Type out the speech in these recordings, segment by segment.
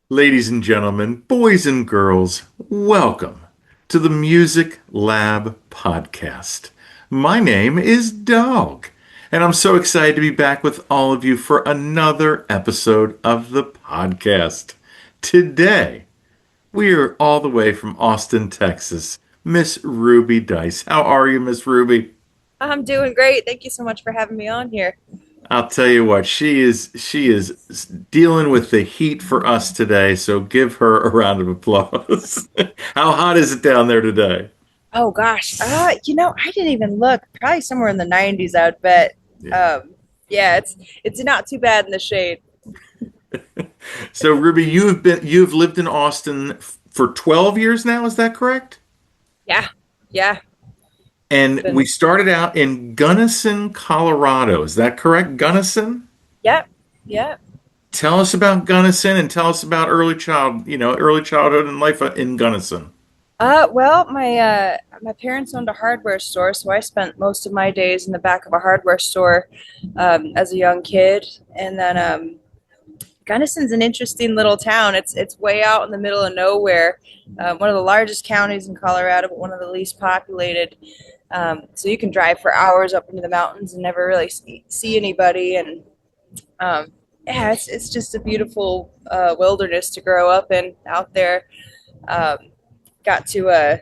Ladies and gentlemen, boys and girls, welcome to the Music Lab podcast. My name is Dogg, and I'm so excited to be back with all of you for another episode of the podcast. Today, we are all the way from Austin, Texas. Miss Ruby Dice. How are you, Miss Ruby? I'm doing great. Thank you so much for having me on here. I'll tell you what, she is dealing with the heat for us today, so give her a round of applause. How hot is it down there today? Oh gosh. I didn't even look. Probably somewhere in the 90s, I'd bet. Yeah. Um, yeah, it's not too bad in the shade. So Ruby, you've lived in Austin for 12 years now, is that correct? Yeah, yeah. And we Been started out in Gunnison, Colorado. Is that correct? Gunnison? yeah, yeah. Tell us about Gunnison and tell us about early childhood and life in Gunnison. Well, my parents owned a hardware store, so I spent most of my days in the back of a hardware store as a young kid. And then Gunnison's an interesting little town. It's way out in the middle of nowhere. One of the largest counties in Colorado, but one of the least populated. So you can drive for hours up into the mountains and never really see anybody. And yeah, it's just a beautiful wilderness to grow up in out there. Um, got to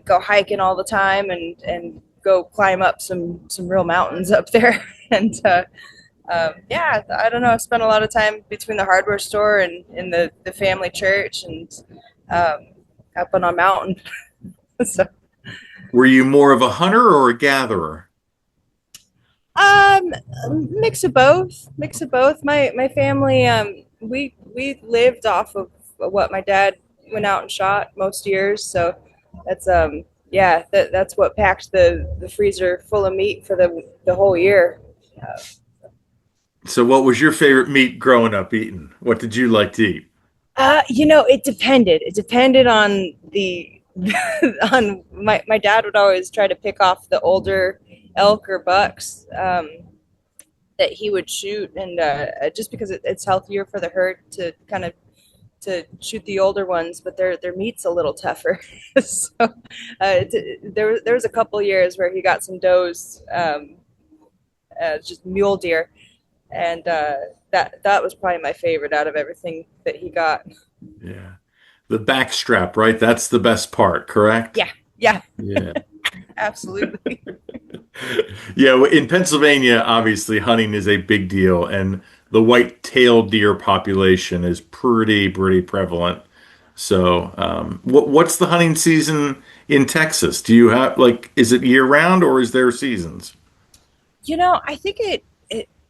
go hiking all the time and go climb up some real mountains up there. And yeah, I don't know. I spent a lot of time between the hardware store and in the family church and um, up on a mountain. So, Were you more of a hunter or a gatherer? um, mix of both. Mix of both. My family, we lived off of what my dad went out and shot most years. So that's yeah, that's what packed the freezer full of meat for the whole year. Uh, So what was your favorite meat growing up eating? What did you like to eat? it depended. It depended on the on my dad would always try to pick off the older elk or bucks that he would shoot, and just because it's healthier for the herd to kind of to shoot the older ones, but their meat's a little tougher. So there was a couple years where he got some does, just mule deer, and that was probably my favorite out of everything that he got. Yeah. The back strap, right? That's the best part, correct? Yeah, yeah, Yeah. absolutely. Yeah, in Pennsylvania, obviously hunting is a big deal, and the white-tailed deer population is pretty prevalent. So, what's the hunting season in Texas? Do you have is it year round or is there seasons? I think it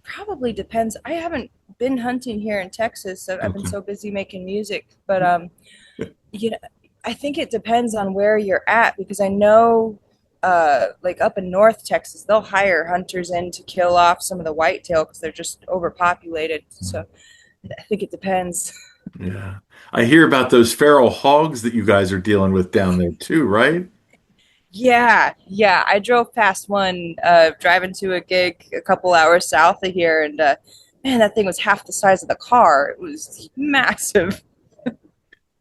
probably depends. I haven't been hunting here in Texas. I've been Okay. so busy making music, but you know, I think it depends on where you're at because I know, like up in North Texas, they'll hire hunters in to kill off some of the whitetail because they're just overpopulated. So I think it depends. Yeah. I hear about those feral hogs that you guys are dealing with down there too, right? Yeah, yeah. I drove past one driving to a gig a couple hours south of here, and man, that thing was half the size of the car. It was massive.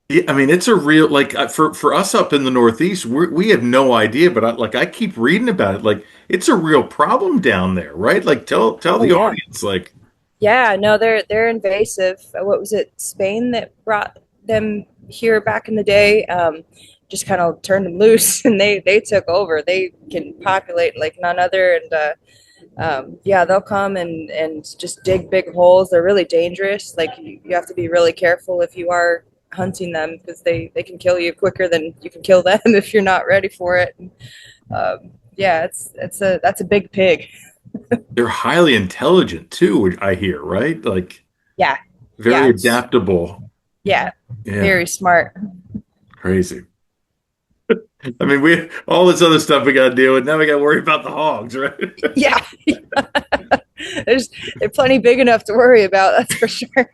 Yeah, I mean, it's a real for us up in the Northeast, we have no idea, but I keep reading about it. Like it's a real problem down there, right? Like tell Oh the yeah. audience, like Yeah, no, they're invasive. What was it, Spain that brought them here back in the day? Just kind of turned them loose, and they took over. They can populate like none other, and yeah, they'll come and just dig big holes. They're really dangerous. Like you have to be really careful if you are hunting them because they can kill you quicker than you can kill them if you're not ready for it. Yeah, it's that's a big pig. they're highly intelligent too, which I hear, right? Like Yeah, yeah, very adaptable. yeah, Yeah, very smart. crazy. I mean, we all this other stuff we got to deal with. Now we got to worry about the hogs, right? Yeah, they're plenty big enough to worry about. That's for sure.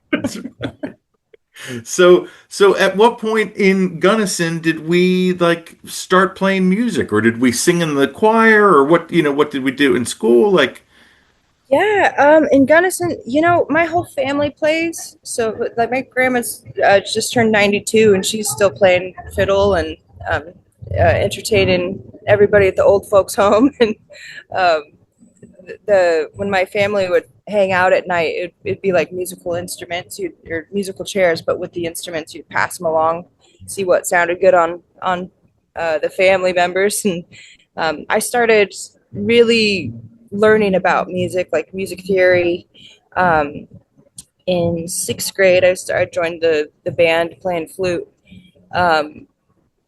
So at what point in Gunnison did we like start playing music, or did we sing in the choir, or what? What did we do in school? Like, Yeah, in Gunnison, my whole family plays. So, like, my grandma's just turned 92, and she's still playing fiddle and um, entertaining everybody at the old folks' home. And um, the when my family would hang out at night, it'd be like musical instruments, or musical chairs, but with the instruments, you'd pass them along, see what sounded good on the family members. And I started really learning about music, like music theory. Um, in sixth grade, I joined the band playing flute, um,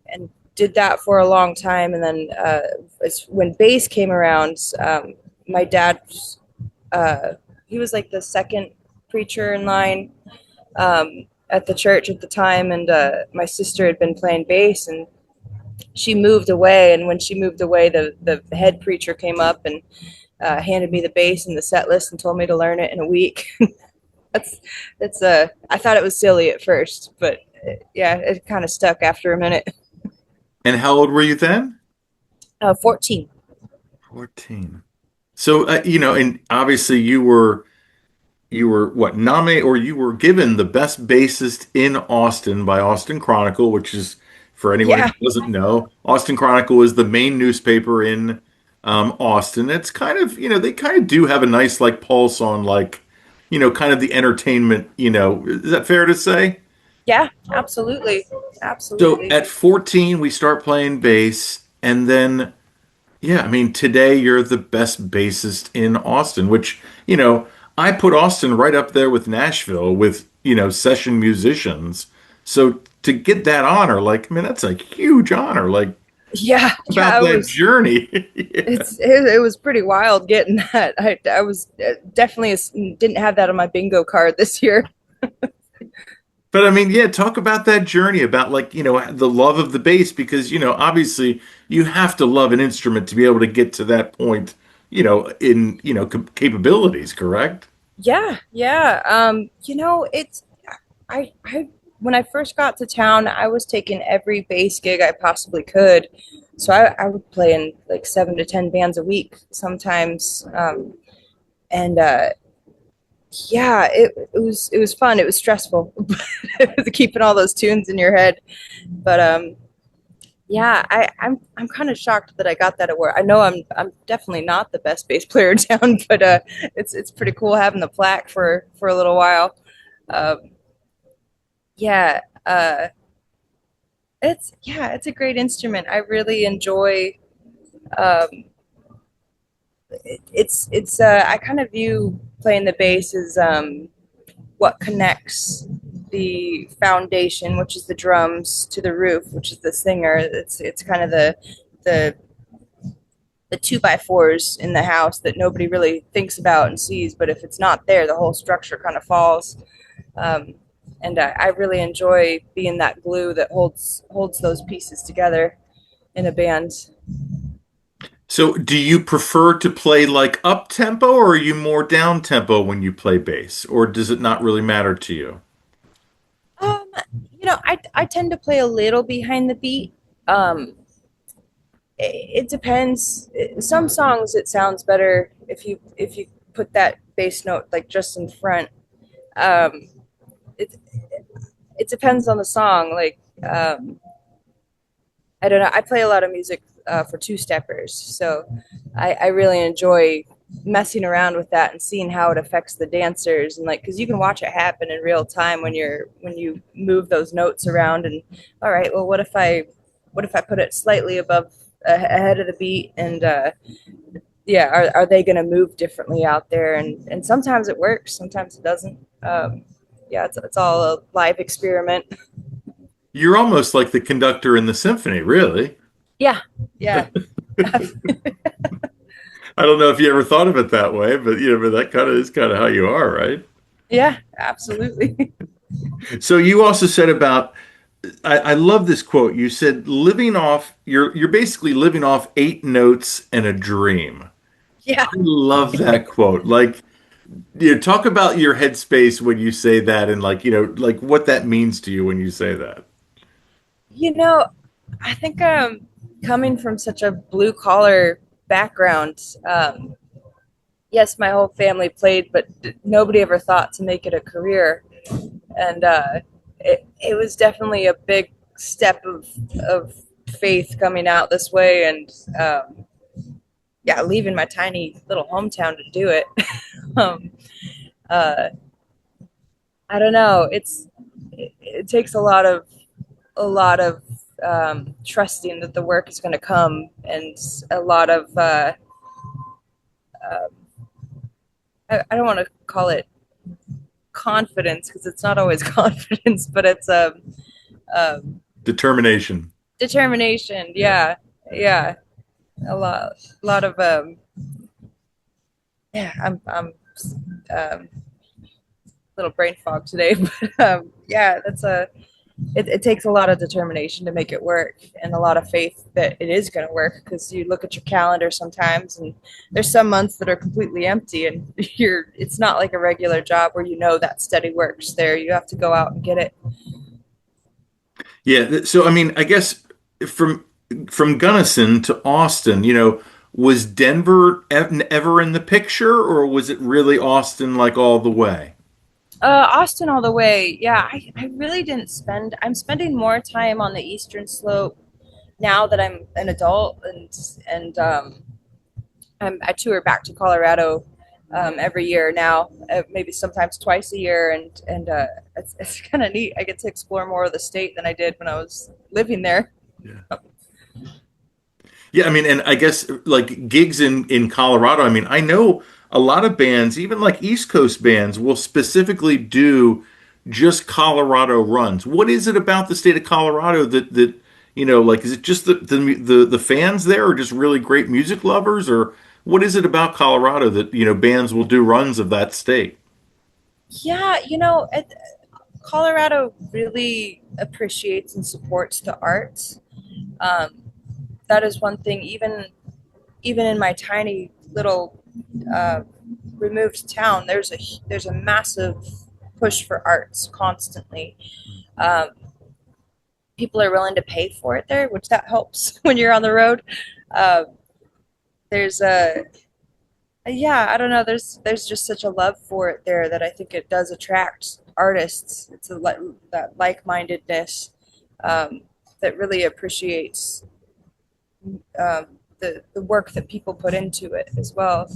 and did that for a long time. And then when bass came around, my dad, uh, he was like the second preacher in line at the church at the time, and my sister had been playing bass, and she moved away. And when she moved away, the head preacher came up and handed me the bass and the set list and told me to learn it in a week. that's that's I thought it was silly at first, but yeah, it kind of stuck after a minute. And how old were you then? 14. 14. So, and obviously you were what, nominated, or you were given the best bassist in Austin by Austin Chronicle, which is, for anyone Yeah, who doesn't know, Austin Chronicle is the main newspaper in Austin. It's kind of, they kind of do have a nice like pulse on like, kind of the entertainment, is that fair to say? yeah, absolutely, So absolutely. at 14, we start playing bass, and then yeah, I mean, today you're the best bassist in Austin, which, I put Austin right up there with Nashville with, session musicians. So to get that honor, like, I mean, that's a huge honor. Like, Yeah, about yeah, it that was. journey. Yeah. It was pretty wild getting that. I was definitely didn't have that on my bingo card this year. But I mean, yeah, talk about that journey about like, the love of the bass, because, obviously you have to love an instrument to be able to get to that point, in, capabilities, correct? Yeah, yeah. It's I when I first got to town, I was taking every bass gig I possibly could. So I would play in like 7 to 10 bands a week sometimes. And yeah, it was fun. It was stressful keeping all those tunes in your head. But yeah, I'm kind of shocked that I got that award. I know I'm definitely not the best bass player in town, but it's pretty cool having the plaque for a little while. Um, yeah, it's a great instrument. I really enjoy. Um, it's I kind of view playing the bass as what connects the foundation, which is the drums, to the roof, which is the singer. It's kind of the the two by fours in the house that nobody really thinks about and sees. But if it's not there, the whole structure kind of falls. Um, and I really enjoy being that glue that holds those pieces together in a band. So do you prefer to play like up tempo, or are you more down tempo when you play bass, or does it not really matter to you? Um, I tend to play a little behind the beat. Um, it depends. Some songs it sounds better if you put that bass note like just in front. Um, it it depends on the song. Like I don't know. I play a lot of music for two steppers, so I really enjoy messing around with that and seeing how it affects the dancers, and like because you can watch it happen in real time when you move those notes around. And all right, well, what if I put it slightly above ahead of the beat, and yeah, are they going to move differently out there? And sometimes it works, sometimes it doesn't. Yeah, it's all a live experiment. You're almost like the conductor in the symphony, really. Yeah, yeah. I don't know if you ever thought of it that way, but but that kind of is kind of how you are, right? Yeah, absolutely. So you also said about, I love this quote. You said you're basically living off eight notes and a dream. Yeah. I love that quote. Like, talk about your headspace when you say that, and like, like what that means to you when you say that. You know, I think coming from such a blue collar background, yes, my whole family played, but nobody ever thought to make it a career. And it was definitely a big step of faith coming out this way, and yeah, leaving my tiny little hometown to do it. um, uh, I don't know. It takes a lot of trusting that the work is going to come, and a lot of uh, I don't want to call it confidence because it's not always confidence, but it's um, Determination. determination. Yeah, yeah, a lot of yeah. I'm um, little brain fog today, but yeah, it takes a lot of determination to make it work, and a lot of faith that it is going to work, because you look at your calendar sometimes and there's some months that are completely empty, and it's not like a regular job where that steady work's there. You have to go out and get it. Yeah. So, I mean, I guess from Gunnison to Austin, was Denver ever in the picture, or was it really Austin like all the way? Austin all the way. Yeah, I really didn't I'm spending more time on the eastern slope now that I'm an adult, and I tour back to Colorado every year now, maybe sometimes twice a year, and it's kind of neat. I get to explore more of the state than I did when I was living there. Yeah. Yeah, I mean, and I guess like gigs in Colorado, I mean, I know a lot of bands, even like East Coast bands, will specifically do just Colorado runs. What is it about the state of Colorado that like is it just the fans there are just really great music lovers, or what is it about Colorado that, bands will do runs of that state? Yeah, Colorado really appreciates and supports the arts. Um, that is one thing. Even in my tiny little uh, removed town, there's a massive push for arts constantly. Um, People are willing to pay for it there, which that helps when you're on the road. Uh, there's a Yeah, I don't know. There's just such a love for it there that I think it does attract artists. It's that like-mindedness um, that really appreciates the work that people put into it as well.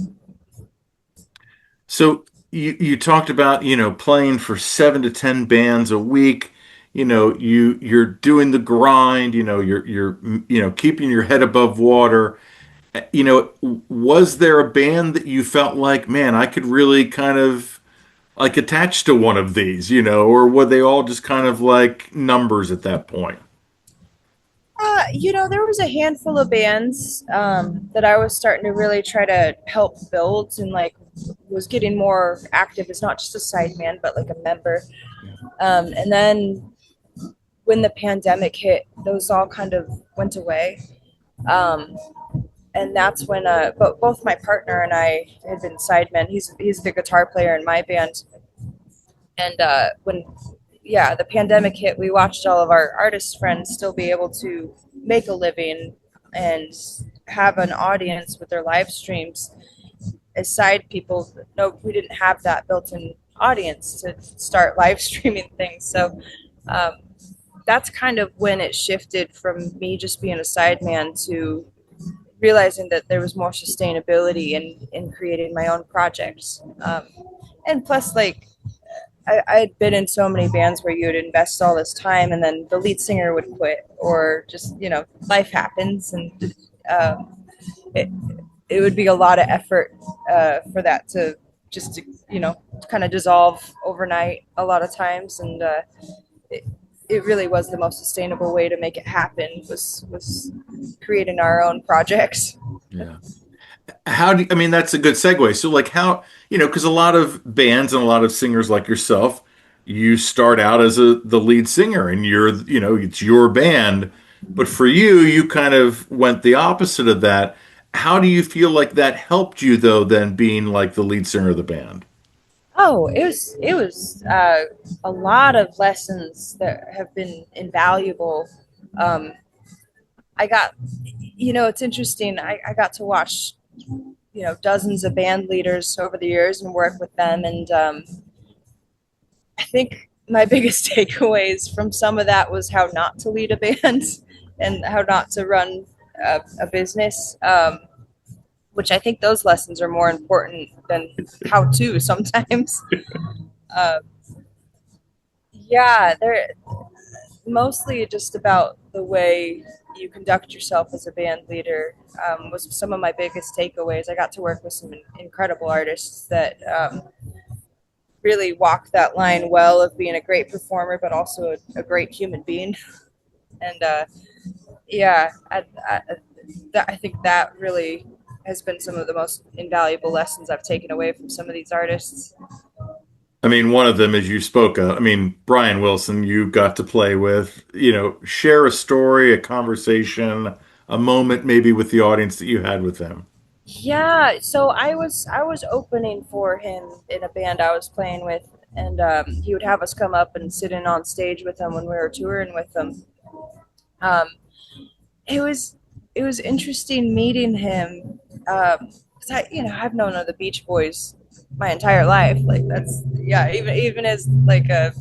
So you talked about, playing for 7 to 10 bands a week. You're doing the grind, you're keeping your head above water. Was there a band that you felt like, man, I could really kind of like attach to one of these, or were they all just kind of like numbers at that point? There was a handful of bands that I was starting to really try to help build, and like was getting more active as not just a sideman but like a member. And then when the pandemic hit, those all kind of went away. Um, and that's when but both my partner and I had been sidemen. He's the guitar player in my band, and when yeah, the pandemic hit, we watched all of our artist friends still be able to make a living and have an audience with their live streams as side people. No, we didn't have that built-in audience to start live streaming things. So um, that's kind of when it shifted from me just being a sideman to realizing that there was more sustainability in creating my own projects. And plus, like, I'd been in so many bands where you would invest all this time and then the lead singer would quit, or just, life happens, and it, it would be a lot of effort for that to just, kind of dissolve overnight a lot of times. And it, it really was the most sustainable way to make it happen, was creating our own projects. Yeah. I mean, that's a good segue. So, like, because a lot of bands and a lot of singers like yourself, you start out as the lead singer and it's your band. But for you, you kind of went the opposite of that. How do you feel like that helped you, though, than being like the lead singer of the band? Oh, it was a lot of lessons that have been invaluable. Um, I got, it's interesting. I got to watch. dozens of band leaders over the years and worked with them. And I think my biggest takeaways from some of that was how not to lead a band and how not to run a business. Which I think those lessons are more important than how to sometimes. Uh, yeah, they're mostly just about the way you conduct yourself as a band leader was some of my biggest takeaways. I got to work with some incredible artists that really walk that line well of being a great performer, but also a great human being. And yeah, I think that really has been some of the most invaluable lessons I've taken away from some of these artists. I mean, one of them, as you spoke of, I mean, Brian Wilson, you got to play with, share a story, a conversation, a moment maybe with the audience that you had with them. Yeah, so I was opening for him in a band I was playing with, and he would have us come up and sit in on stage with him when we were touring with him. Um, it was it was interesting meeting him because I've known of the Beach Boys my entire life. Like that's yeah, even as like a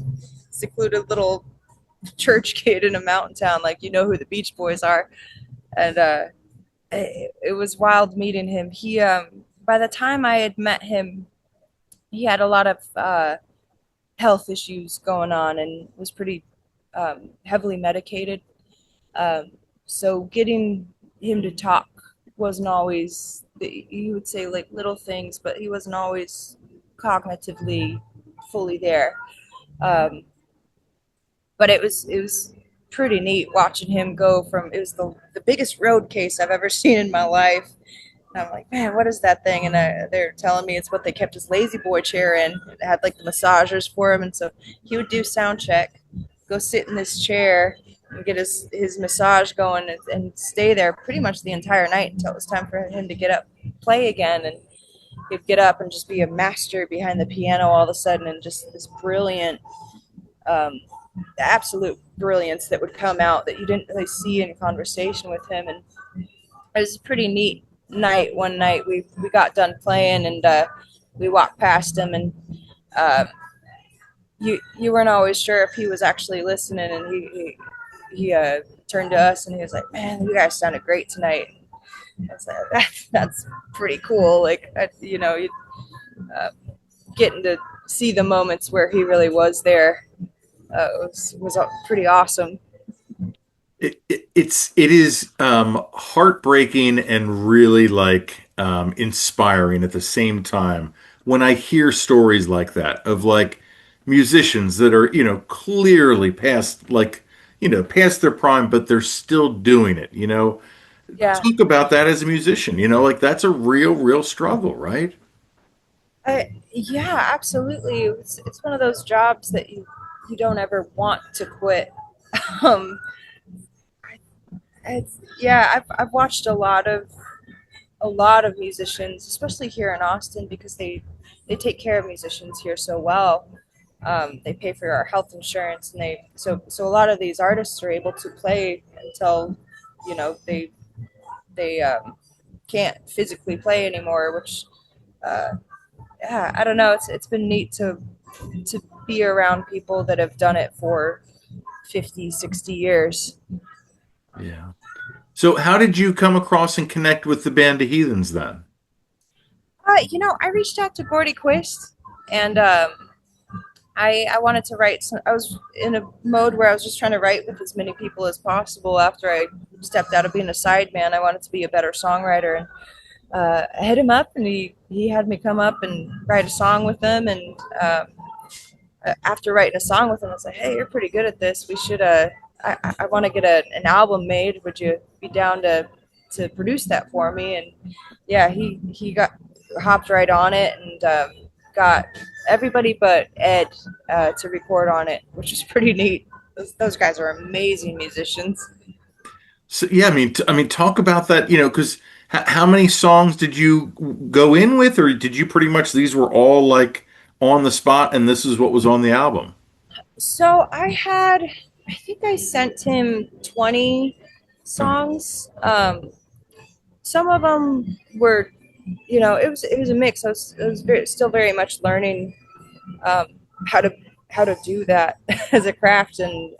secluded little church kid in a mountain town, like you know who the Beach Boys are, and it was wild meeting him. He by the time I had met him, he had a lot of health issues going on and was pretty heavily medicated. Um, so getting him to talk wasn't always, you would say like little things, but he wasn't always cognitively fully there. Um, but it was pretty neat watching him go from it was the biggest road case I've ever seen in my life. And I'm like, man, what is that thing? And they're telling me it's what they kept his lazy boy chair in. It had like the massagers for him, and so he would do sound check, go sit in this chair, and get his massage going, and stay there pretty much the entire night until it was time for him to get up, play again, and he'd get up and just be a master behind the piano all of a sudden, and just this brilliant, um, absolute brilliance that would come out that you didn't really see in conversation with him, and it was a pretty neat night. One night we got done playing and we walked past him and uh, you weren't always sure if he was actually listening, and he turned to us and he was like, "Man, you guys sounded great tonight." I was like, "That's pretty cool." Like uh, getting to see the moments where he really was there was pretty awesome. It is heartbreaking and really like inspiring at the same time when I hear stories like that of like musicians that are, clearly past like, past their prime, but they're still doing it, Yeah. Talk about that as a musician, like that's a real struggle, right? Yeah, absolutely. It's one of those jobs that you don't ever want to quit. Um, it's yeah, I've watched a lot of musicians, especially here in Austin, because they take care of musicians here so well. They pay for our health insurance, and so a lot of these artists are able to play until they can't physically play anymore, which uh, yeah, I don't know. It's been neat to be around people that have done it for 50, 60 years. Yeah. So how did you come across and connect with the band of Heathens then? I reached out to Gordy Quist, and I wanted to write. I was in a mode where I was just trying to write with as many people as possible. After I stepped out of being a sideman, I wanted to be a better songwriter, and I hit him up, and he had me come up and write a song with him. And after writing a song with him, I was like, "Hey, you're pretty good at this. We should. I want to get an album made. Would you be down to produce that for me?" And yeah, he got hopped right on it and got everybody but Ed to record on it, which is pretty neat. Those guys are amazing musicians. So yeah, I mean, talk about that, because how many songs did you go in with, or did you pretty much these were all like on the spot, and this is what was on the album? So I think I sent him 20 Oh, songs. Some of them were it was a mix. I was still very much learning um, how to how to do that as a craft, and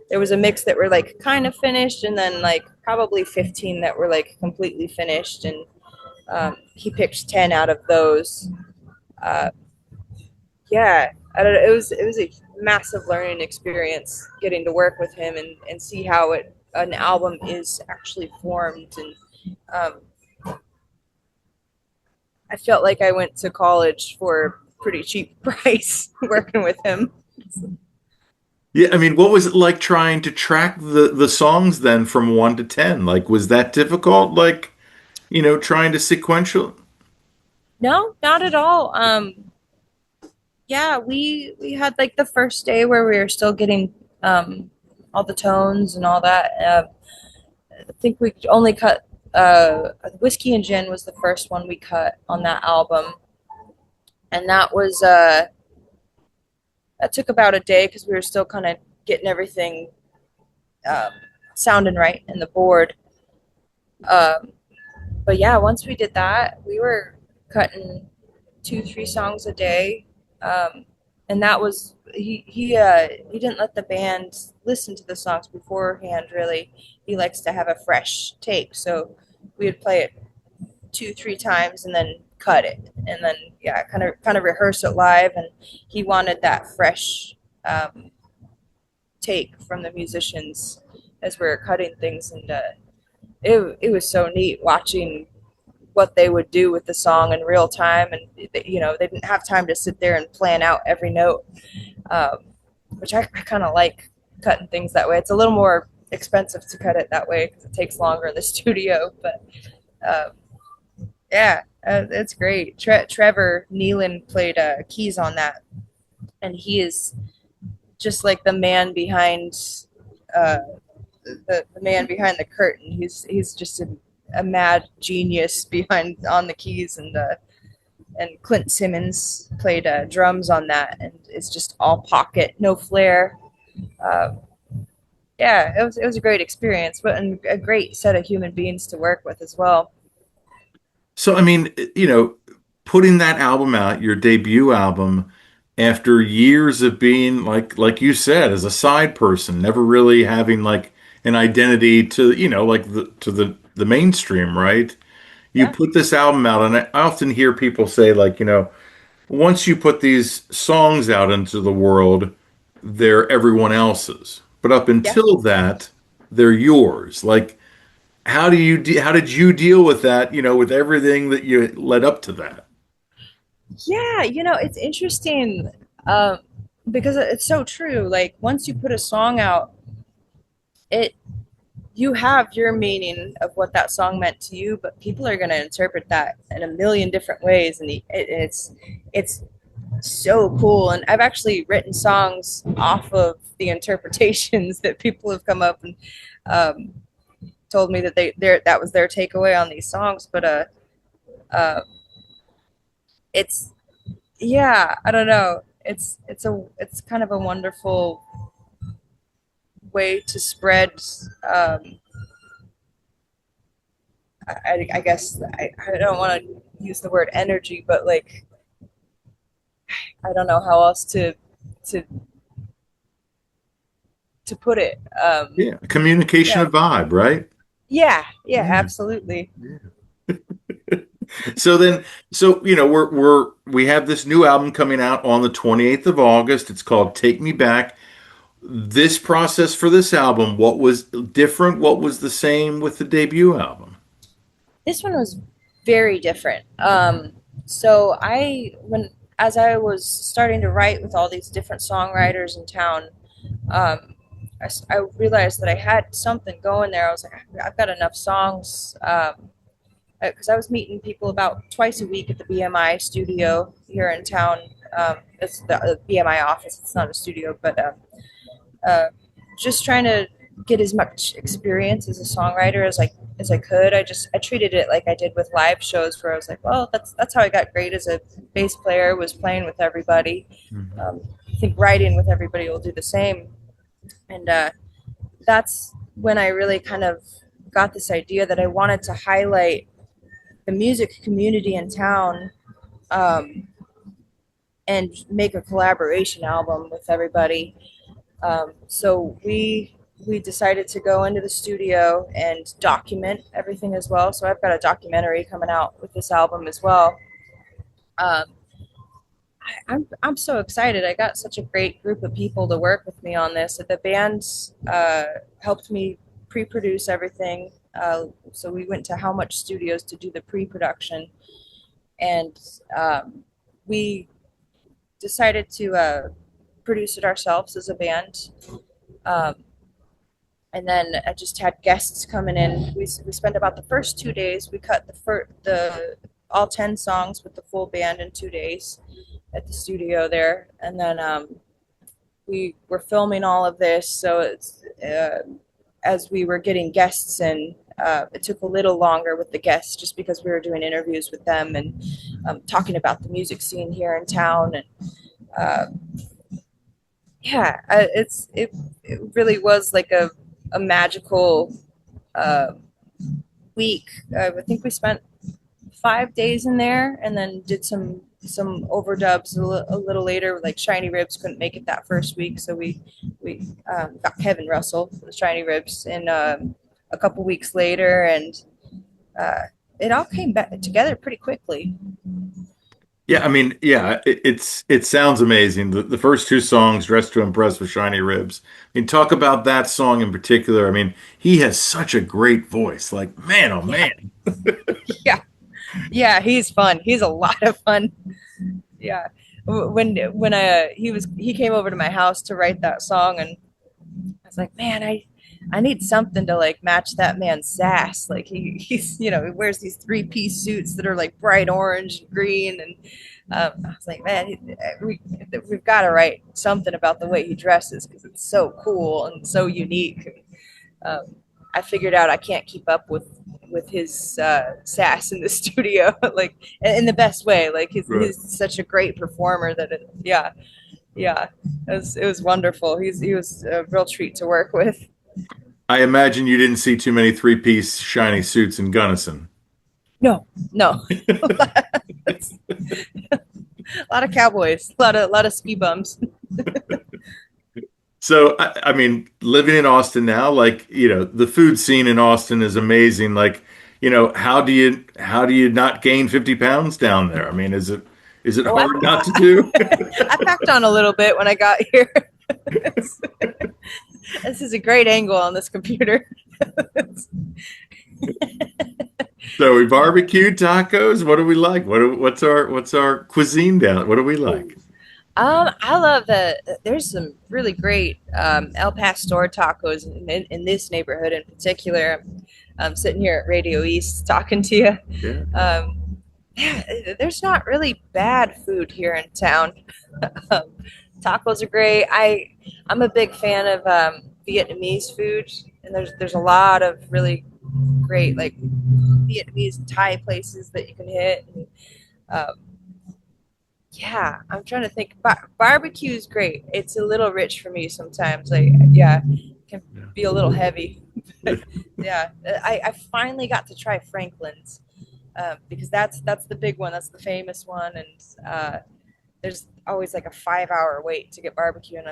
there was a mix that were like kind of finished, and then like probably 15 that were like completely finished, and he picked 10 out of those. Uh, yeah, I don't know. It was a massive learning experience getting to work with him and see how an album is actually formed, and um, I felt like I went to college for a pretty cheap price working with him. Yeah, I mean, what was it like trying to track the songs then from 1 to 10? Like, was that difficult? Like, trying to sequential? No, not at all. Yeah, we had like the first day where we were still getting all the tones and all that. I think we only cut Whiskey and Gin was the first one we cut on that album, and that took about a day because we were still kind of getting everything um, sounding right in the board. Um, but yeah, once we did that, we were cutting 2, 3 songs a day, and that was he didn't let the band listen to the songs beforehand. Really, he likes to have a fresh take, so we would play it 2, 3 times and then cut it, and then yeah, kind of rehearse it live. And he wanted that fresh um, take from the musicians as we were cutting things, and it was so neat watching what they would do with the song in real time, and they didn't have time to sit there and plan out every note, um, which I kind of like cutting things that way. It's a little more expensive to cut it that way because it takes longer in the studio, but um, yeah, it's great. Trevor Nealon played keys on that, and he is just like the man behind uh, the man behind the curtain. He's just a mad genius behind on the keys, and Clint Simmons played drums on that, and it's just all pocket, no flair. Uh, yeah, it was a great experience, but a great set of human beings to work with as well. So, I mean, putting that album out, your debut album, after years of being like you said, as a side person, never really having like an identity to, like the mainstream, right? You Yeah, put this album out, and I often hear people say, like, once you put these songs out into the world, they're everyone else's. But up yeah. until that, they're yours. Like, how did you deal with that, with everything that you led up to that? Yeah, it's interesting because it's so true. Like once you put a song out, it you have your meaning of what that song meant to you, but people are going to interpret that in a million different ways, and it's so cool. And I've actually written songs off of the interpretations that people have come up and um, told me that that was their takeaway on these songs. But uh, it's yeah, I don't know. It's kind of a wonderful way to spread. Um, I guess I don't want to use the word energy, but like I don't know how else to to put it. Yeah, communication Yeah, of vibe, right? yeah, Yeah. absolutely. Yeah. So then, so we have this new album coming out on the 28th of August. It's called Take Me Back. This process for this album, what was different? What was the same with the debut album? This one was very different. So when as I was starting to write with all these different songwriters in town, um, I realized that I had something going there. I was like, I've got enough songs. Because I was meeting people about twice a week at the BMI studio here in town. It's the BMI office. It's not a studio, but uh, just trying to get as much experience as a songwriter as I could. I treated it like I did with live shows, where I was like, well, that's how I got great as a bass player, was playing with everybody. Mhm. I think writing with everybody will do the same, and that's when I really kind of got this idea that I wanted to highlight the music community in town, um, and make a collaboration album with everybody. So we decided to go into the studio and document everything as well. So I've got a documentary coming out with this album as well. Um, I'm so excited. I got such a great group of people to work with me on this. The band helped me pre-produce everything. So we went to How Much Studios to do the pre-production, and we decided to produce it ourselves as a band. Um, and then I just had guests coming in. We spent about the first 2 days. We cut the all 10 songs with the full band in 2 days at the studio there, and then we were filming all of this. So it's as we were getting guests in, it took a little longer with the guests just because we were doing interviews with them and talking about the music scene here in town. And uh, yeah, it really was like a magical uh, week. I think we spent 5 days in there, and then did some overdubs a little later. Like Shiny Ribs couldn't make it that first week, so we got Kevin Russell for the Shiny Ribs in a couple weeks later, and it all came back together pretty quickly. Yeah, I mean, yeah, it sounds amazing. The first two songs, "Dressed to Impress" with Shiny Ribs. I mean, talk about that song in particular. I mean, he has such a great voice. Like, man, oh Yeah, man. yeah, yeah. He's fun. He's a lot of fun. Yeah. When he came over to my house to write that song, and I was like, man, I need something to like match that man's sass. Like he's he wears these 3-piece suits that are like bright orange and green, and I was like, man, we've got to write something about the way he dresses because it's so cool and so unique. I figured out I can't keep up with his sass in the studio, like in the best way. Like Right. he's such a great performer that yeah, yeah, it was wonderful. He was a real treat to work with. I imagine you didn't see too many three-piece shiny suits in Gunnison. No, no, a lot of cowboys, a lot of ski bums. So, I mean, living in Austin now, like, the food scene in Austin is amazing. Like, how do you not gain 50 pounds down there? I mean, is it Oh, I, hard not to do? I packed on a little bit when I got here. This is a great angle on this computer. So we barbecue tacos. What do we like? What's our cuisine down? What do we like? I love that. There's some really great El Pastor tacos in this neighborhood in particular. I'm sitting here at Radio East talking to you. Yeah. Yeah, there's not really bad food here in town. um, Tacos are great. I'm a big fan of Vietnamese food, and there's a lot of really great like Vietnamese and Thai places that you can hit. And, um, yeah, I'm trying to think. Barbecue is great. It's a little rich for me sometimes. Like, yeah, it can be a little heavy. Yeah, I finally got to try Franklin's because that's the big one. That's the famous one, and there's always like a 5 hour wait to get barbecue, and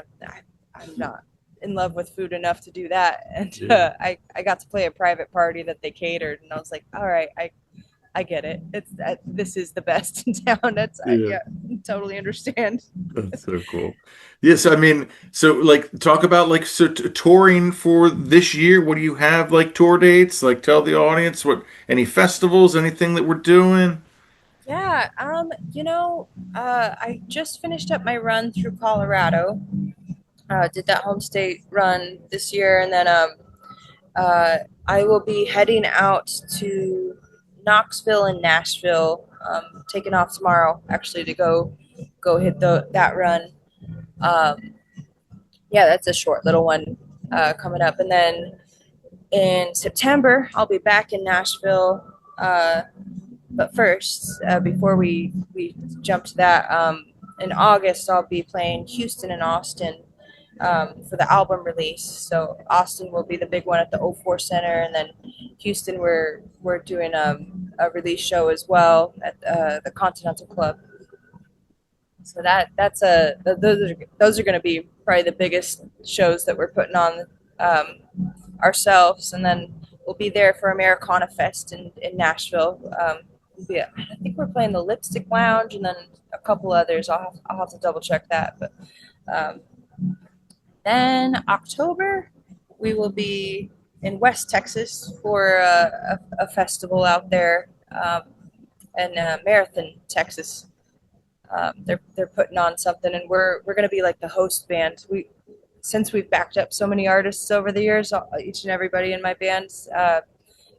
I'm not in love with food enough to do that. And Yeah. I got to play a private party that they catered, and I was like, all right, I get it. It's this is the best in town. Yeah. Yeah, totally understand. That's so cool. Yes, I mean, so like talk about like touring for this year. What do you have like tour dates? Like tell the audience what any festivals, anything that we're doing. Yeah, I just finished up my run through Colorado. Did that home state run this year, and then I will be heading out to Knoxville and Nashville. Taking off tomorrow actually to go hit that run. Um, yeah, that's a short little one coming up, and then in September I'll be back in Nashville. But first, before we jump to that, in August I'll be playing Houston and Austin for the album release. So Austin will be the big one at the O4 Center, and then Houston we're doing a release show as well at the Continental Club. So those are going to be probably the biggest shows that we're putting on ourselves, and then we'll be there for Americana Fest in Nashville. I think we're playing the Lipstick Lounge, and then a couple others. I'll have to double check that, but um, then October, we will be in West Texas for a festival out there, in Marathon, Texas. They're putting on something, and we're going to be like the host band. Since we've backed up so many artists over the years, each and everybody in my bands,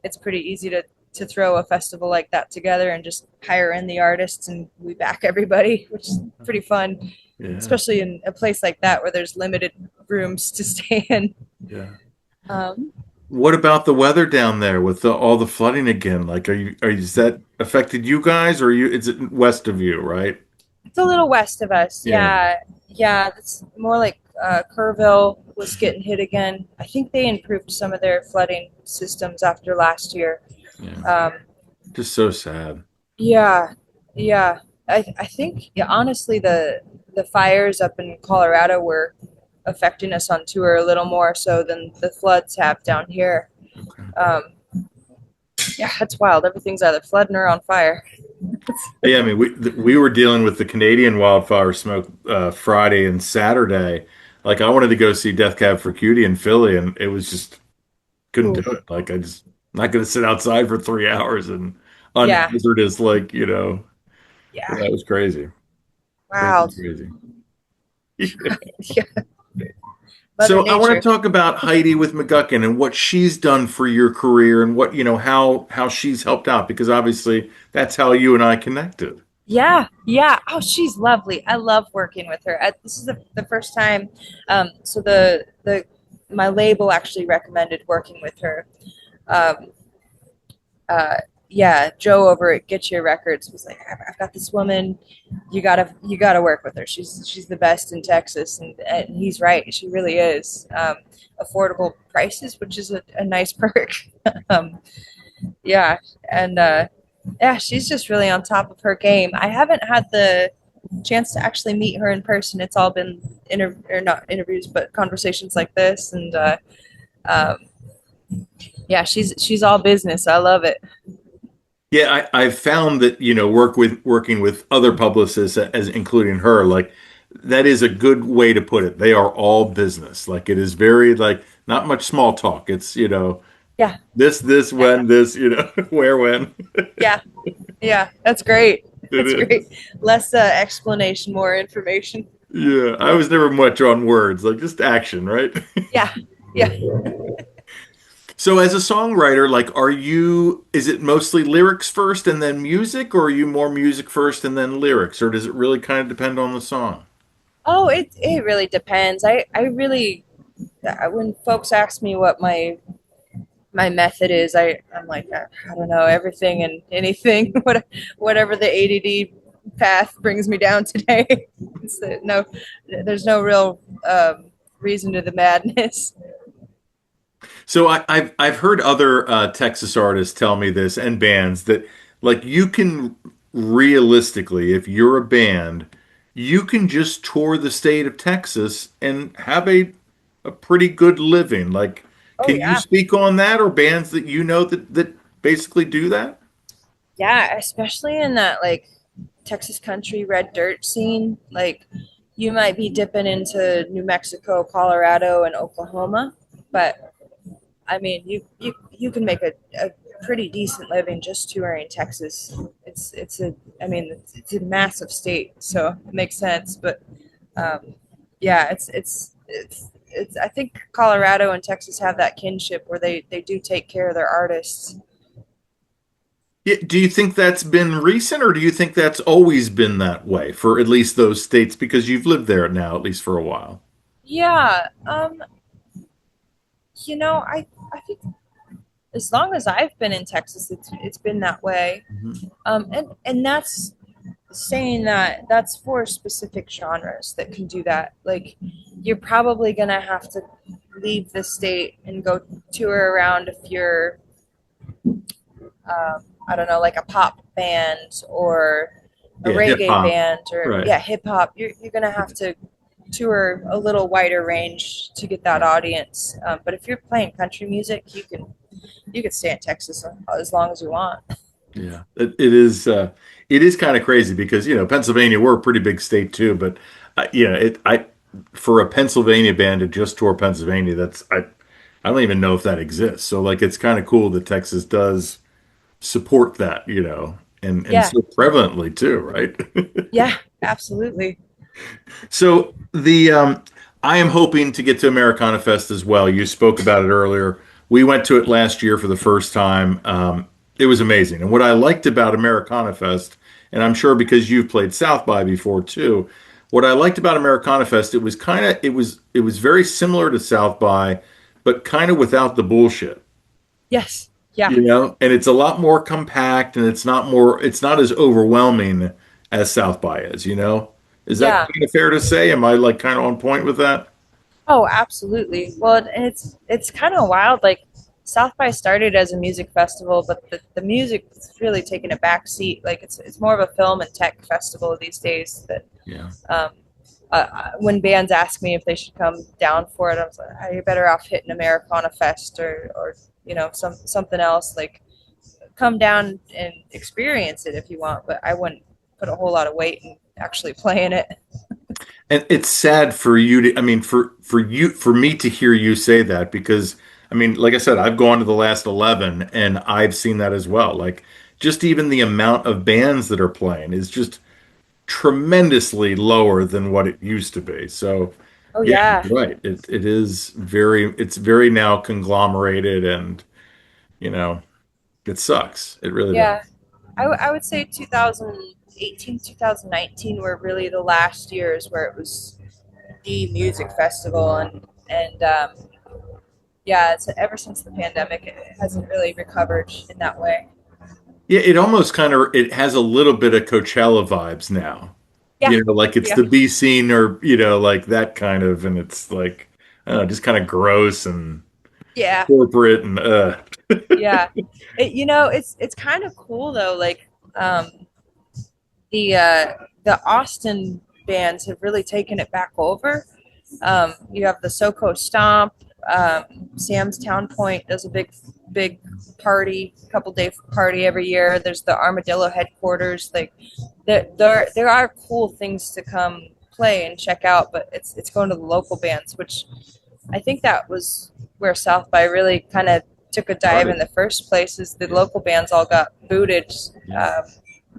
it's pretty easy to throw a festival like that together and just hire in the artists and we back everybody, which is pretty fun, Yeah. especially in a place like that where there's limited rooms to stay in. Yeah. Um, What about the weather down there with all the flooding again? Like, is that affected you guys, or is it west of you, right? it's a little west of us. Yeah. Yeah. Yeah. It's more like Kerrville was getting hit again. I think they improved some of their flooding systems after last year. Yeah. Um, Just so sad. yeah. Yeah. I think, yeah, honestly, the fires up in Colorado were affecting us on tour a little more so than the floods have down here. Okay. Um, yeah, it's wild. Everything's either flooding or on fire. Yeah, I mean, we were dealing with the Canadian wildfire smoke Friday and Saturday. Like, I wanted to go see Death Cab for Cutie in Philly, and it was just couldn't do Ooh. it. Like, I just not going to sit outside for 3 hours and Yeah, unhazardous. Like, yeah, that was crazy, crazy, wild. crazy. Yeah, Mother So I want Nature. to talk about Heidi with McGuckin and what she's done for your career and what, how she's helped out because obviously that's how you and I connected. Yeah, yeah. Oh, she's lovely. I love working with her. This is the first time. So the my label actually recommended working with her. Um, uh, yeah, Joe over at Get Your Records was like, I've got this woman. You gotta work with her. She's the best in Texas, and he's right. She really is. Affordable prices, which is a nice perk. um, yeah, and yeah, she's just really on top of her game. I haven't had the chance to actually meet her in person. It's all been or not interviews, but conversations like this, and um, yeah, she's all business. I love it. Yeah, I've found that, working with other publicists as including her, like that is a good way to put it. They are all business. Like it is very like not much small talk. It's, Yeah, this, yeah, when, this, where, when. yeah, yeah. That's great. It That's great. is. Less explanation, more information. Yeah, I was never much on words, like just action, right? Yeah, yeah. So as a songwriter, like is it mostly lyrics first and then music, or are you more music first and then lyrics, or does it really kind of depend on the song? Oh, it really depends. I really when folks ask me what my method is, I'm like, I don't know, everything and anything, whatever the ADD path brings me down today. No, there's no real reason to the madness. So I've heard other Texas artists tell me this and bands that like you can realistically, if you're a band, you can just tour the state of Texas and have a pretty good living. Like, Oh can you yeah, speak on that or bands that that basically do that? yeah, especially in that like Texas country red dirt scene. Like you might be dipping into New Mexico, Colorado, and Oklahoma, but I mean, you can make a pretty decent living just touring Texas. It's a I mean it's a massive state, so it makes sense. But yeah, it's I think Colorado and Texas have that kinship where they do take care of their artists. Yeah, do you think that's been recent or do you think that's always been that way for at least those states because you've lived there now at least for a while? Yeah, I think as long as I've been in Texas, it's been that way. Mhm. And that's saying that that's for specific genres that can do that. Like, you're probably gonna have to leave the state and go tour around if you're, I don't know, like a pop band or a Yeah, hip reggae hop. band or Right. yeah, hip hop. You're gonna have to tour a little wider range to get that audience. But if you're playing country music, you can stay in Texas as long as you want. Yeah. It is kind of crazy because, Pennsylvania, we're a pretty big state too, but for a Pennsylvania band to just tour Pennsylvania, I don't even know if that exists. So like it's kind of cool that Texas does support that, and Yeah, so prevalently too, right? yeah, absolutely. So I am hoping to get to Americana Fest as well. You spoke about it earlier. We went to it last year for the first time. It was amazing. And what I liked about Americana Fest, and I'm sure because you've played South by before too, what I liked about Americana Fest, it was very similar to South by, but kind of without the bullshit. Yes, yeah, And it's a lot more compact and it's not as overwhelming as South by is. Is that yeah. kind of fair to say? Am I like kind of on point with that? Oh, absolutely. Well, and it's kind of wild. Like South by started as a music festival, but the music's really taken a back seat. Like it's more of a film and tech festival these days. That Yeah. um, when bands ask me if they should come down for it, I was like, "Oh, you're better off hitting Americana Fest or something else. Like come down and experience it if you want, but I wouldn't put a whole lot of weight in actually playing it." And it's sad for you to, I mean, for me to hear you say that because, I mean, like I said, I've gone to the last 11 and I've seen that as well. Like, just even the amount of bands that are playing is just tremendously lower than what it used to be. So, Oh yeah, yeah, you're right. It's very now conglomerated and, you know, it sucks. It really does. yeah. I would say 2018, 2019 were really the last years where it was the music festival, and yeah, it's ever since the pandemic, it hasn't really recovered in that way. Yeah, it almost it has a little bit of Coachella vibes now. Yeah, Like it's yeah, the B scene or, like that kind of, and it's like, I don't know, just kind of gross and yeah, corporate and yeah. It's kind of cool though. Like um, the Austin bands have really taken it back over. You have the SoCo Stomp. Sam's Town Point does a big party, couple day party every year. There's the Armadillo headquarters. Like there are cool things to come play and check out, but it's going to the local bands, which I think that was where South by really kind of took a dive right. in the first place. Is the local bands all got booted Yeah. um,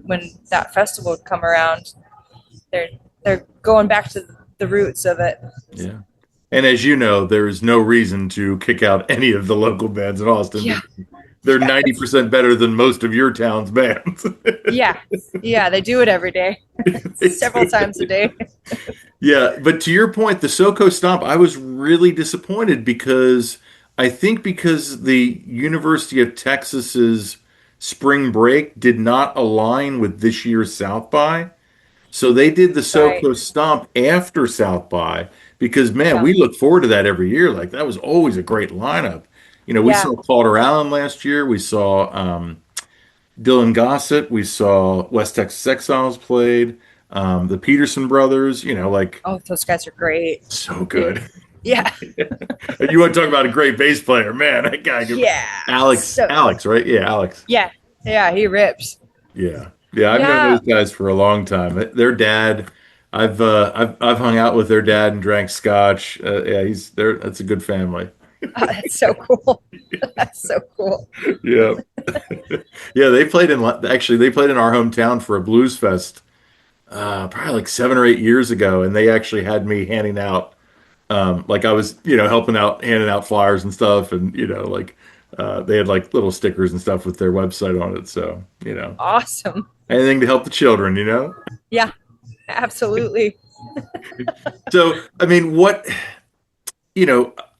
when that festival would come around. They're they're going back to the roots of it. Yeah. And as you know, there is no reason to kick out any of the local bands in Austin Yeah, because they're yeah, 90% better than most of your town's bands. yeah, yeah. They do it every day, They several do. times a day. Yeah, but to your point, the SoCo Stomp, I was really disappointed because I think because the University of Texas's spring break did not align with this year's South by. So they did the Right. SoCo Stomp after South by because man, Yeah. we look forward to that every year. Like that was always a great lineup. We Yeah. saw Calder Allen last year. We saw Dylan Gossett. We saw West Texas Exiles played. The Peterson brothers. Like Oh, those guys are great. so good. Yeah. And you want to talk about a great bass player, man? That guy, Yeah. So Alex, right? Yeah, Alex. yeah. Yeah, he rips. Yeah, yeah. I've known Yeah. those guys for a long time. Their dad, I've hung out with their dad and drank scotch. Yeah, he's there. That's a good family. Oh, that's so cool. That's so cool. Yeah, yeah. They played in our hometown for a blues fest, probably like 7 or 8 years ago, and they actually had me handing out. Like I was, helping out, handing out flyers and stuff, and like they had like little stickers and stuff with their website on it. So Awesome. anything to help the children. Yeah, absolutely. So I mean,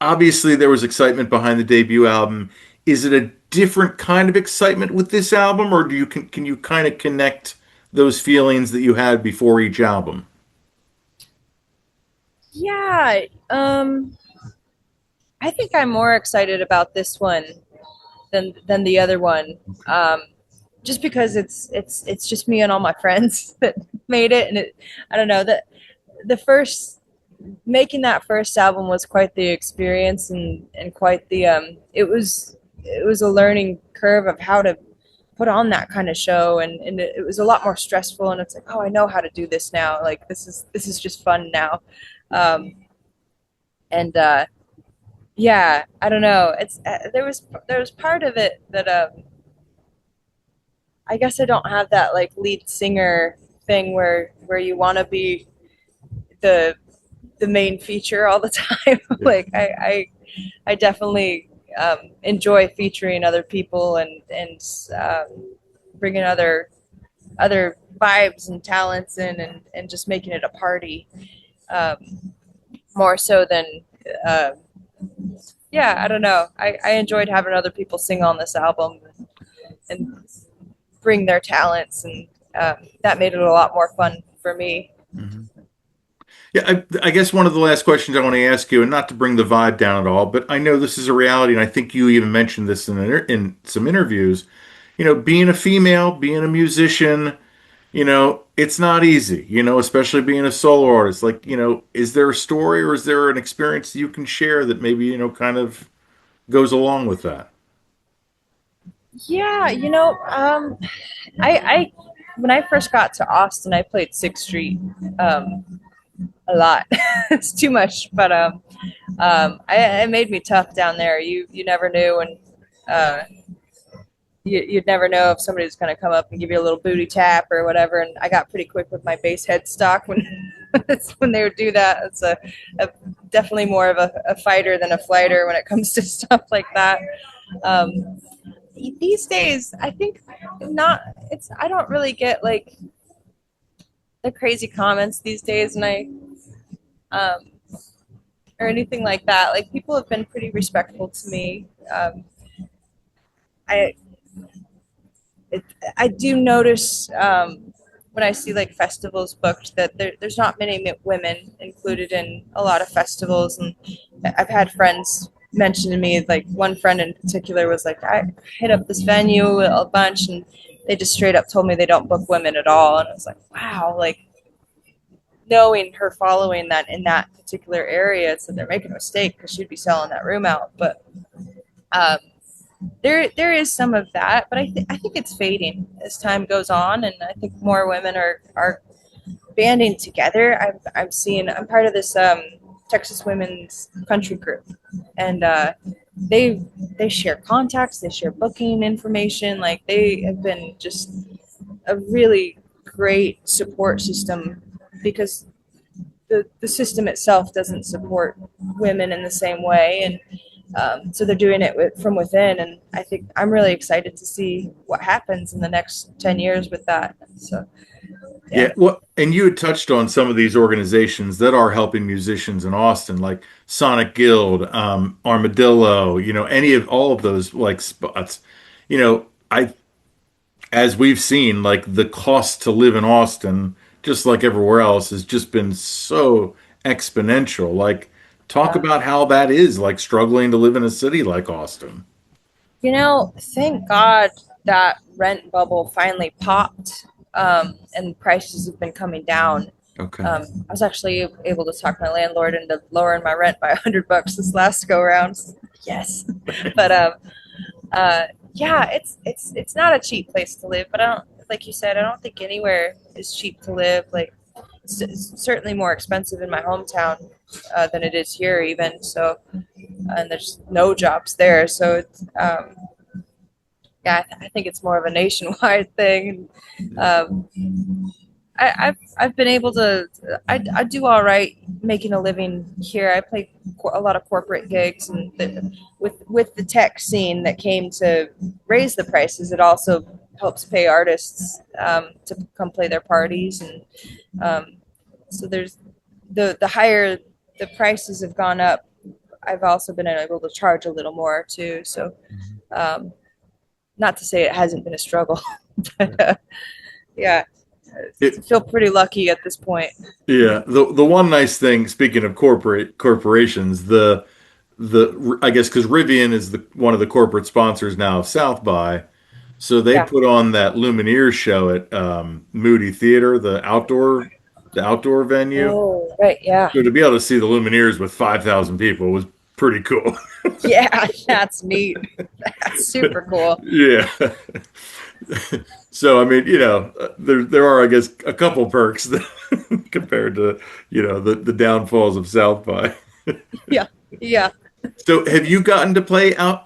obviously there was excitement behind the debut album. Is it a different kind of excitement with this album, or can you kind of connect those feelings that you had before each album? Yeah, I think I'm more excited about this one than the other one. Um, just because it's just me and all my friends that made it, and I don't know that the first making that first album was quite the experience, and quite the it was a learning curve of how to put on that kind of show, and it was a lot more stressful, and it's like, oh, I know how to do this now, like this is just fun now. Um and yeah, I don't know, it's there was part of it that I guess I don't have that like lead singer thing where you want to be the the main feature all the time. Yeah. Like I definitely enjoy featuring other people, and bringing other vibes and talents in, and just making it a party, um, more so than uh, yeah, I don't know. I enjoyed having other people sing on this album, and bring their talents, and that made it a lot more fun for me. Mhm. Yeah, I guess one of the last questions I want to ask you, and not to bring the vibe down at all, but I know this is a reality, and I think you even mentioned this in some interviews. Being a female, being a musician, it's not easy, especially being a solo artist. Like, is there a story or is there an experience you can share that maybe, kind of goes along with that? Yeah, I when I first got to Austin, I played Sixth Street a lot. It's too much, but it made me tough down there. You never knew, and uh, you'd never know if somebody was going to come up and give you a little booty tap or whatever. And I got pretty quick with my bass headstock when they would do that. It's a definitely more of a fighter than a flighter when it comes to stuff like that. Um, these days, I think not. I don't really get like the crazy comments these days, and um, or anything like that. Like, people have been pretty respectful to me. I it, I do notice, when I see like festivals booked, that there's not many women included in a lot of festivals, and I've had friends mention to me, like one friend in particular was like, I hit up this venue a bunch, and they just straight up told me they don't book women at all, and I was like, wow, like, knowing her following that in that particular area, so they're making a mistake because she'd be selling that room out. But um, there is some of that, but I think it's fading as time goes on, and I think more women are banding together. I'm part of this Texas women's country group, and they they share contacts, they share booking information. Like, they have been just a really great support system, because the system itself doesn't support women in the same way, and so they're doing it from within, and I think I'm really excited to see what happens in the next 10 years with that. So yeah. Yeah, well, and you had touched on some of these organizations that are helping musicians in Austin, like Sonic Guild, Armadillo, any of all of those like spots. I as we've seen, like the cost to live in Austin, just like everywhere else, has just been so exponential. Like, talk Yeah. about how that is, like struggling to live in a city like Austin. Thank God that rent bubble finally popped, and prices have been coming down. Okay. I was actually able to talk my landlord into lowering my rent by $100 this last go around. Yes, but uh, yeah, it's not a cheap place to live. But I don't, like you said, I don't think anywhere is cheap to live. Like, it's certainly more expensive in my hometown than it is here, even. So, and there's no jobs there. So it's yeah, I think it's more of a nationwide thing. Um, I've been able to, I do all right making a living here. I play a lot of corporate gigs, and with the tech scene that came to raise the prices, it also helps pay artists to come play their parties, and so there's the higher the prices have gone up, I've also been able to charge a little more too. So um, not to say it hasn't been a struggle, but yeah. I It, feel pretty lucky at this point. yeah. The one nice thing, speaking of corporations, the I guess because Rivian is the one of the corporate sponsors now of South by, so they Yeah. put on that Lumineers show at Moody Theater, the outdoor venue. Oh, right. Yeah. So to be able to see the Lumineers with 5,000 people was pretty cool. Yeah. That's neat. That's super cool. Yeah. So I mean, there are I guess a couple perks compared to the downfalls of South by. Yeah. Yeah. So have you gotten to play out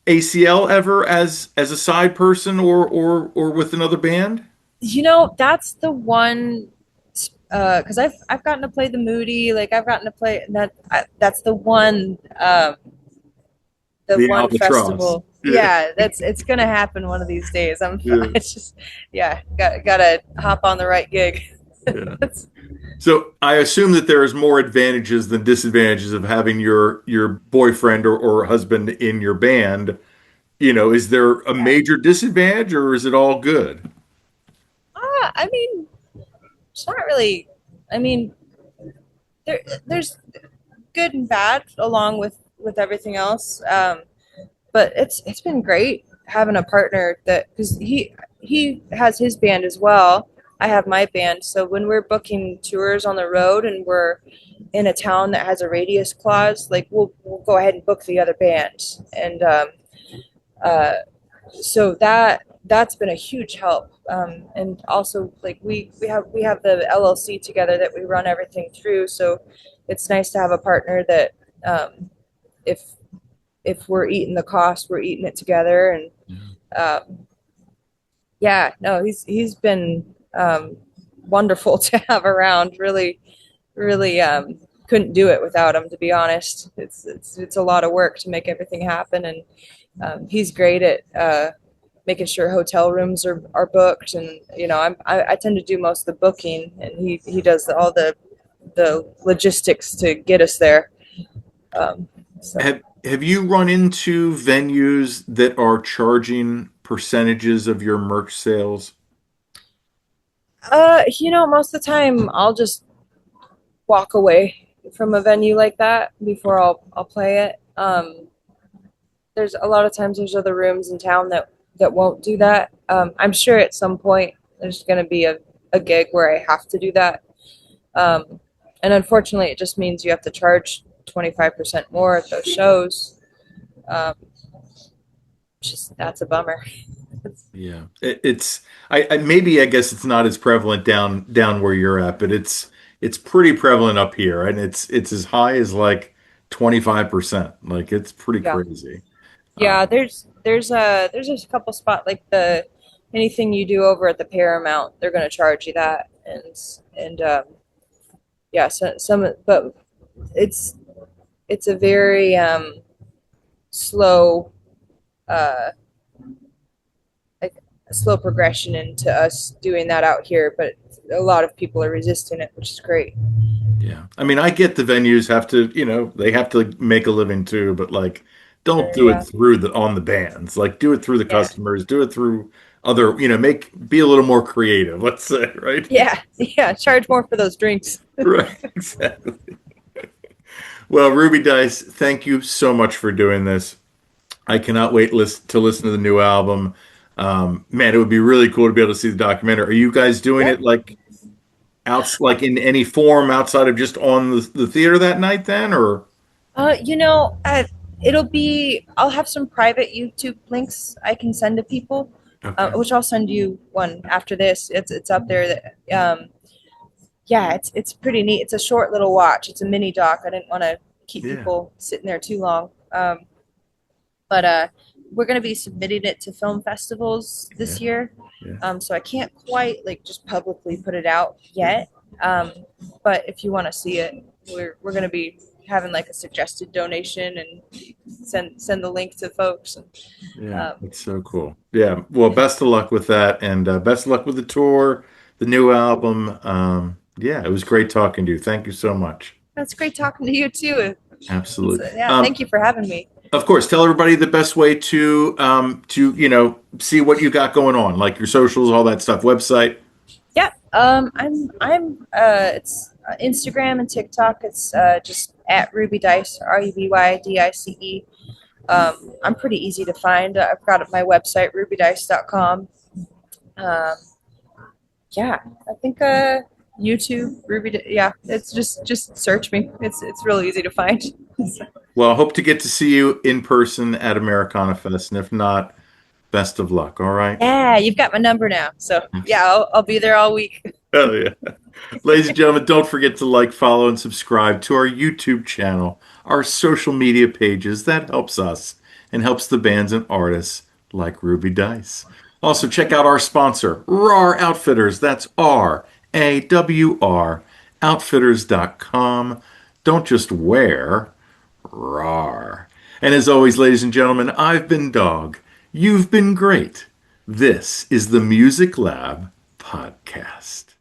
ACL ever as a side person or with another band? That's the one because I've gotten to play the Moody, like I've gotten to play that's the The one Albatross. festival. Yeah. Yeah, it's gonna happen one of these days. Yeah. It's just yeah, gotta hop on the right gig. Yeah. So I assume that there is more advantages than disadvantages of having your boyfriend or husband in your band. Is there a Yeah. major disadvantage or is it all good? I mean, it's not really. I mean, there's good and bad along with everything else. But it's been great having a partner that because he has his band as well. I have my band, so when we're booking tours on the road and we're in a town that has a radius clause, like we'll go ahead and book the other band, and uh, so that's been a huge help. And also like we have the LLC together that we run everything through, so it's nice to have a partner that if if we're eating the cost, we're eating it together. And um, yeah, no, he's been wonderful to have around. Really, really couldn't do it without him. To be honest, it's a lot of work to make everything happen, and he's great at making sure hotel rooms are booked. And I tend to do most of the booking, and he does all the logistics to get us there. So. Have you run into venues that are charging percentages of your merch sales? Most of the time I'll just walk away from a venue like that before Okay. I'll play it. There's a lot of times there's other rooms in town that won't do that. I'm sure at some point there's going to be a gig where I have to do that. Um, and unfortunately, it just means you have to charge 25% more at those shows. Um, just that's a bummer. Yeah, it's I maybe I guess it's not as prevalent down where you're at, but it's pretty prevalent up here, and it's as high as like 25%. Like it's pretty Yeah. crazy. Yeah, there's a couple spot like the anything you do over at the Paramount, they're going to charge you that. And yeah, so some but it's it's a very slow uh like a slow progression into us doing that out here, but a lot of people are resisting it, which is great. Yeah, I mean I get the venues have to they have to make a living too, but like don't Sure, do it yeah. through the on the bands. Like do it through the Yeah. customers, do it through other make be a little more creative. Let's say right. Yeah. Yeah, charge more for those drinks. Right, exactly. Well, Ruby Dice, thank you so much for doing this. I cannot wait to listen to the new album. Man, it would be really cool to be able to see the documentary. Are you guys doing Yeah. it like in any form outside of just on the theater that night then, or Uh, you know, uh, I'll have some private YouTube links I can send to people, okay, which I'll send you one after this. It's up there. Yeah, it's pretty neat. It's a short little watch. It's a mini doc. I didn't want to keep yeah, people sitting there too long. But we're gonna be submitting it to film festivals yeah, this year. yeah, So I can't quite like just publicly put it out yet. Um, but if you want to see it, we're gonna be having like a suggested donation and send the link to folks. And yeah. It's so cool. Yeah. Well, best of luck with that, and best of luck with the tour, the new album. Yeah, it was great talking to you. Thank you so much. that's great talking to you too. Absolutely. Yeah, thank you for having me. Of course, tell everybody the best way to see what you got going on, like your socials, all that stuff, website. Yep. It's Instagram and TikTok. It's just at Ruby Dice, RUBYDICE. I'm pretty easy to find. I've got my website, rubydice.com. Um, yeah, I think YouTube, yeah, it's just search me. It's really easy to find. Well, I hope to get to see you in person at Americana Fest, and if not, best of luck. All right. Yeah, you've got my number now. So yeah, I'll be there all week. Hell yeah. Ladies and gentlemen, don't forget to like, follow, and subscribe to our YouTube channel, our social media pages. That helps us and helps the bands and artists like Ruby Dice. Also, check out our sponsor, RAR Outfitters. That's RAWR, outfitters.com. Don't just wear, RAR. And as always, ladies and gentlemen, I've been Dog. You've been great. This is the Music Lab Podcast.